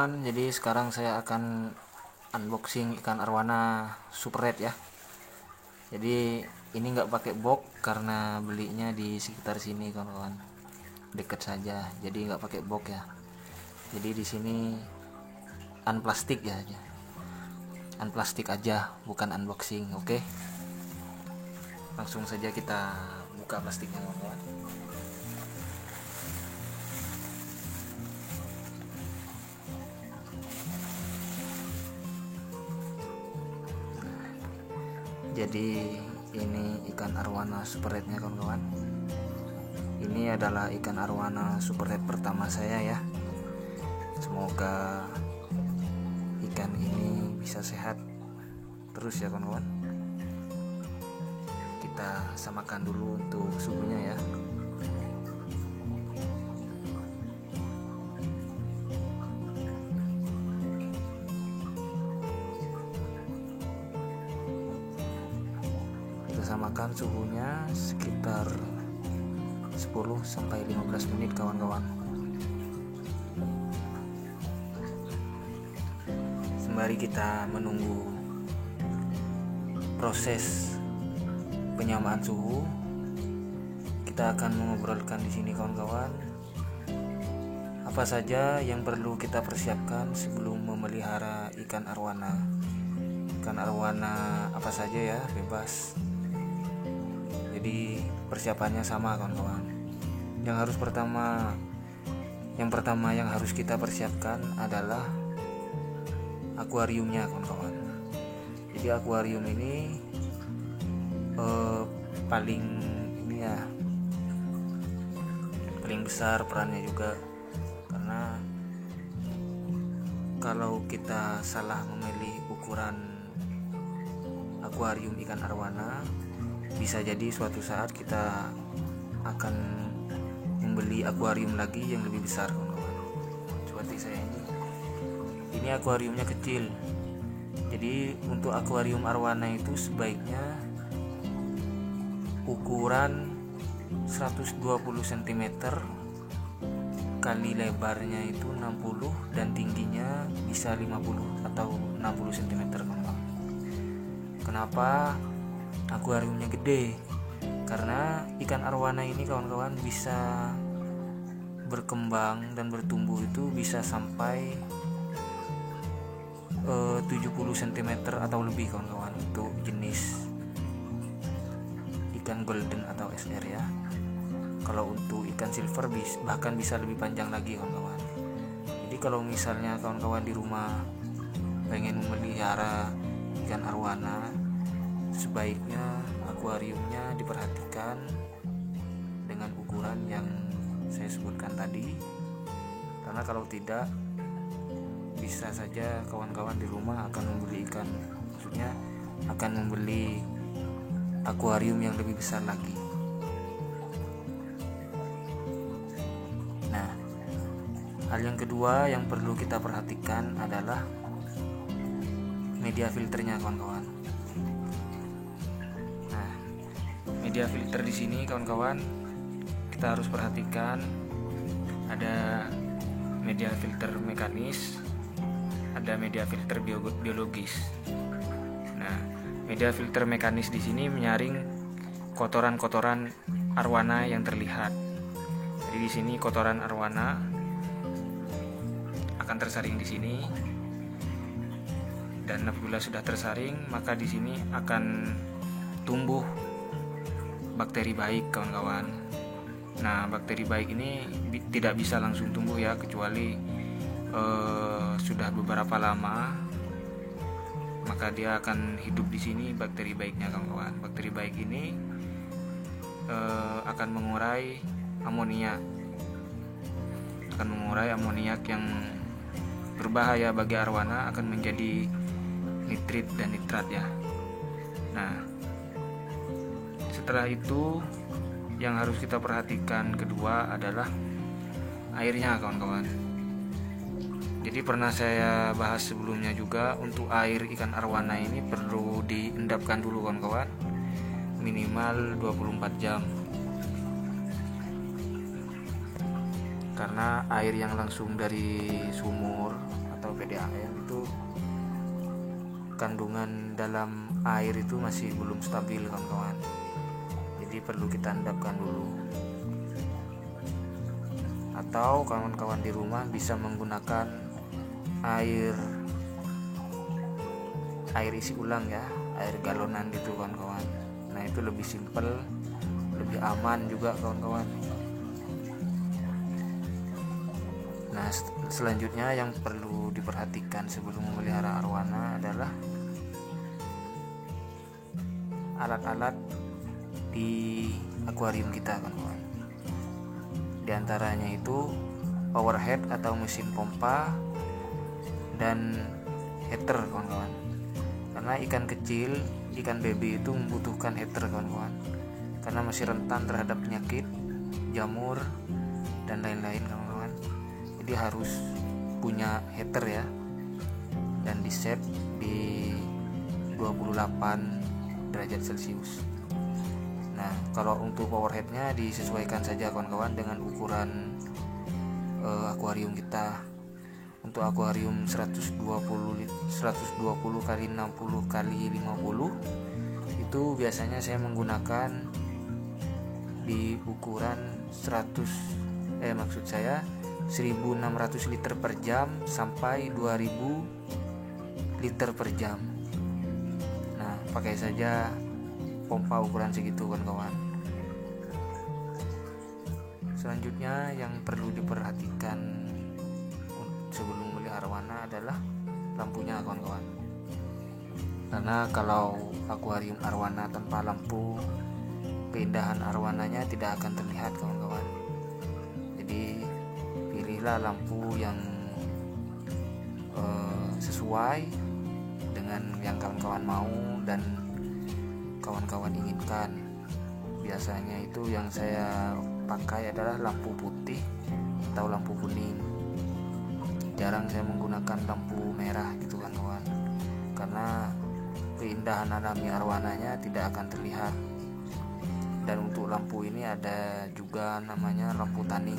kawan-kawan, jadi sekarang saya akan unboxing ikan arwana super red ya. Jadi ini nggak pakai box karena belinya di sekitar sini kawan-kawan, deket saja, jadi nggak pakai box ya. Jadi di sini unplastik ya, unplastik aja, bukan unboxing. Oke, langsung saja kita buka plastiknya kawan-kawan. Jadi ini ikan arwana super rednya kawan-kawan. Ini adalah ikan arwana super red pertama saya ya. Semoga ikan ini bisa sehat terus ya kawan-kawan. Kita samakan dulu untuk suhunya ya. Samakan suhunya sekitar 10-15 menit kawan-kawan. Sembari kita menunggu proses penyamaan suhu, kita akan mengobrolkan di sini kawan-kawan, apa saja yang perlu kita persiapkan sebelum memelihara ikan arwana. Ikan arwana apa saja ya, bebas. Jadi persiapannya sama kawan-kawan. Yang pertama yang harus kita persiapkan adalah akuariumnya kawan-kawan. Jadi akuarium ini paling besar perannya juga, karena kalau kita salah memilih ukuran akuarium ikan arwana, bisa jadi suatu saat kita akan membeli akuarium lagi yang lebih besar kawan-kawan. Seperti saya ini akuariumnya kecil. Jadi untuk akuarium arwana itu sebaiknya ukuran 120 cm kali lebarnya itu 60 dan tingginya bisa 50 atau 60 cm kawan-kawan. Kenapa akuariumnya gede? Karena ikan arwana ini kawan-kawan bisa berkembang dan bertumbuh itu bisa sampai 70 cm atau lebih kawan-kawan untuk jenis ikan golden atau SR ya. Kalau untuk ikan silver bahkan bisa lebih panjang lagi kawan-kawan. Jadi kalau misalnya kawan-kawan di rumah pengen memelihara ikan arwana, sebaiknya akuariumnya diperhatikan dengan ukuran yang saya sebutkan tadi, karena kalau tidak bisa saja kawan-kawan di rumah akan membeli akuarium yang lebih besar lagi. Nah, hal yang kedua yang perlu kita perhatikan adalah media filternya kawan-kawan. Media filter di sini kawan-kawan kita harus perhatikan, ada media filter mekanis, ada media filter biologis. Nah, media filter mekanis di sini menyaring kotoran-kotoran arwana yang terlihat. Jadi di sini kotoran arwana akan tersaring di sini, dan apabila sudah tersaring maka di sini akan tumbuh bakteri baik kawan-kawan. Nah, bakteri baik ini tidak bisa langsung tumbuh ya, kecuali sudah beberapa lama, maka dia akan hidup di sini bakteri baiknya kawan-kawan. Bakteri baik ini akan mengurai amoniak yang berbahaya bagi arwana, akan menjadi nitrit dan nitrat ya. Nah, setelah itu yang harus kita perhatikan kedua adalah airnya kawan-kawan. Jadi pernah saya bahas sebelumnya juga, untuk air ikan arwana ini perlu diendapkan dulu kawan-kawan, minimal 24 jam. Karena air yang langsung dari sumur atau PDAM itu kandungan dalam air itu masih belum stabil kawan-kawan, jadi perlu kita endapkan dulu. Atau kawan-kawan di rumah bisa menggunakan air isi ulang ya, air galonan gitu kawan-kawan. Nah itu lebih simpel, lebih aman juga kawan-kawan. Nah selanjutnya yang perlu diperhatikan sebelum memelihara arwana adalah alat-alat di akuarium kita kawan-kawan. Di antaranya itu power head atau mesin pompa dan heater kawan-kawan. Karena ikan kecil, ikan baby itu membutuhkan heater kawan-kawan, karena masih rentan terhadap penyakit, jamur dan lain-lain kawan-kawan. Jadi harus punya heater ya, dan di set di 28 derajat Celcius. Nah kalau untuk power headnya disesuaikan saja kawan-kawan dengan ukuran akuarium kita. Untuk akuarium 120 kali 60 kali 50 itu biasanya saya menggunakan di ukuran 1600 liter per jam sampai 2000 liter per jam. Nah pakai saja pompa ukuran segitu kawan-kawan. Selanjutnya yang perlu diperhatikan sebelum beli arwana adalah lampunya kawan-kawan. Karena kalau akuarium arwana tanpa lampu, keindahan arwananya tidak akan terlihat kawan-kawan. Jadi pilihlah lampu yang sesuai dengan yang kawan-kawan mau dan kawan-kawan inginkan. Biasanya itu yang saya pakai adalah lampu putih atau lampu kuning. Jarang saya menggunakan lampu merah gitu kan kawan, karena keindahan alami arwananya tidak akan terlihat. Dan untuk lampu ini ada juga namanya lampu tanning.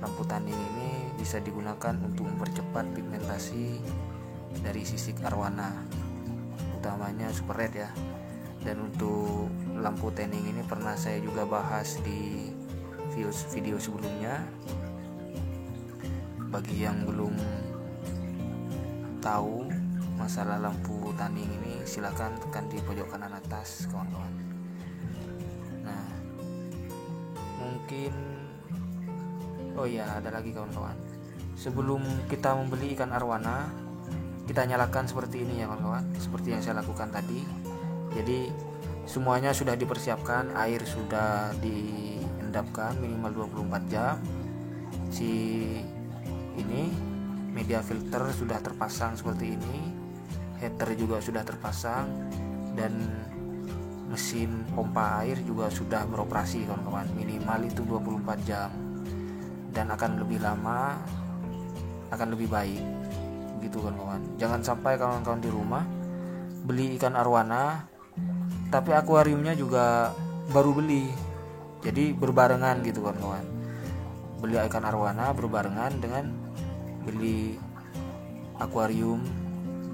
Lampu tanning ini bisa digunakan untuk mempercepat pigmentasi dari sisik arwana, utamanya super red ya. Dan untuk lampu tanning ini pernah saya juga bahas di video sebelumnya. Bagi yang belum tahu masalah lampu tanning ini, silakan tekan di pojok kanan atas kawan-kawan. Nah mungkin ada lagi kawan-kawan, sebelum kita membeli ikan arwana, kita nyalakan seperti ini ya kawan-kawan, seperti yang saya lakukan tadi. Jadi semuanya sudah dipersiapkan, air sudah diendapkan minimal 24 jam. Si ini media filter sudah terpasang seperti ini, heater juga sudah terpasang, dan mesin pompa air juga sudah beroperasi kawan-kawan. Minimal itu 24 jam, dan akan lebih lama akan lebih baik gitu kawan-kawan. Jangan sampai kawan-kawan di rumah beli ikan arwana tapi akuariumnya juga baru beli, jadi berbarengan gitu kawan-kawan. Beli ikan arwana berbarengan dengan beli akuarium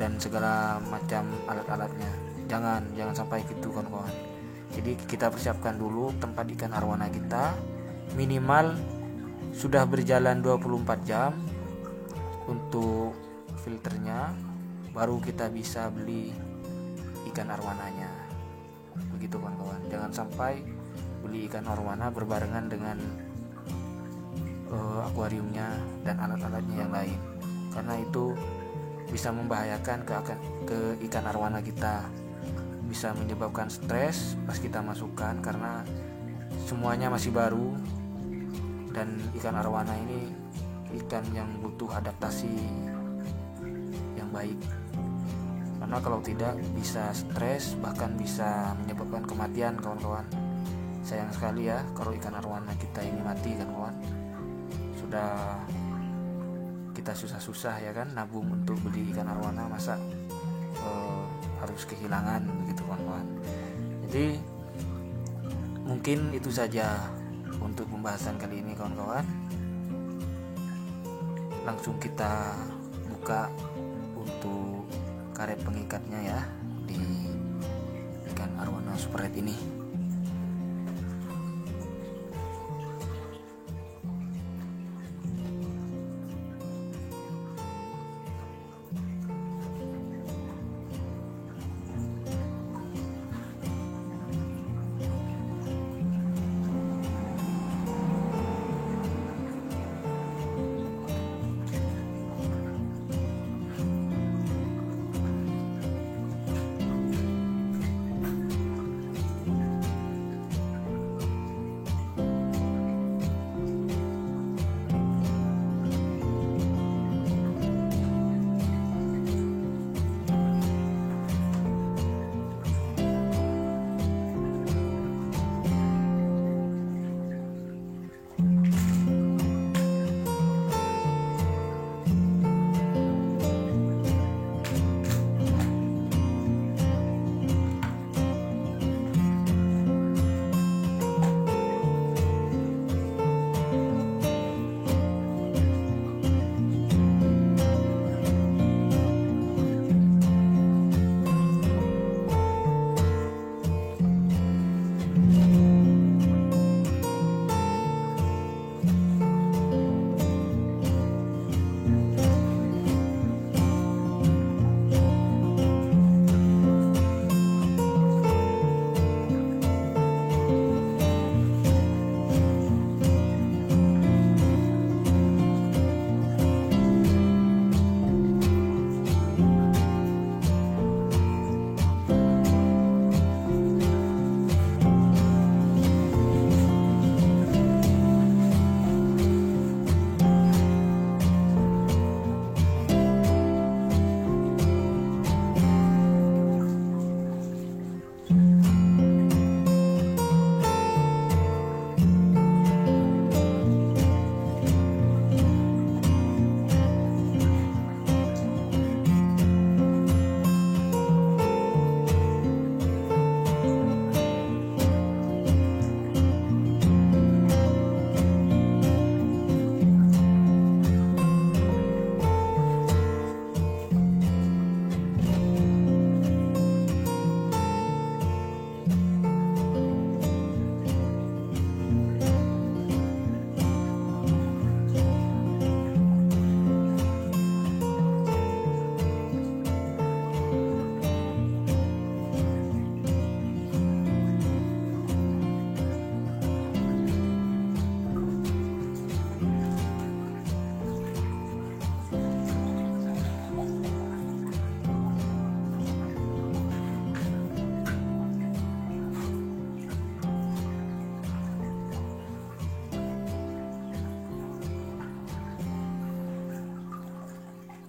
dan segala macam alat-alatnya. Jangan sampai gitu kawan-kawan. Jadi kita persiapkan dulu tempat ikan arwana kita, minimal sudah berjalan 24 jam untuk filternya, baru kita bisa beli ikan arwananya. Begitu kawan-kawan. Jangan sampai beli ikan arwana berbarengan dengan akuariumnya dan alat-alatnya yang lain, karena itu bisa membahayakan ke ikan arwana kita, bisa menyebabkan stres pas kita masukkan karena semuanya masih baru. Dan ikan arwana ini ikan yang butuh adaptasi yang baik, karena kalau tidak bisa stres, bahkan bisa menyebabkan kematian kawan-kawan. Sayang sekali ya kalau ikan arwana kita ini mati kan kawan. Sudah kita susah-susah ya kan nabung untuk beli ikan arwana, masa harus kehilangan begitu kawan-kawan. Jadi mungkin itu saja untuk pembahasan kali ini kawan-kawan. Langsung kita buka untuk karet pengikatnya ya di ikan arwana super red ini.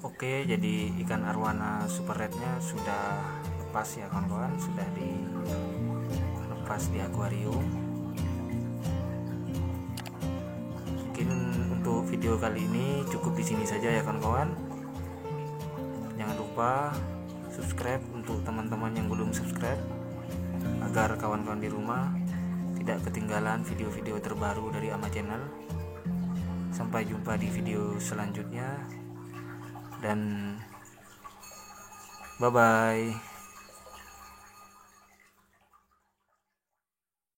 Oke, jadi ikan arwana super rednya sudah lepas ya kawan-kawan, sudah dilepas di akuarium. Mungkin untuk video kali ini cukup di sini saja ya kawan-kawan. Jangan lupa subscribe untuk teman-teman yang belum subscribe, agar kawan-kawan di rumah tidak ketinggalan video-video terbaru dari Ama Channel. Sampai jumpa di video selanjutnya, dan bye bye.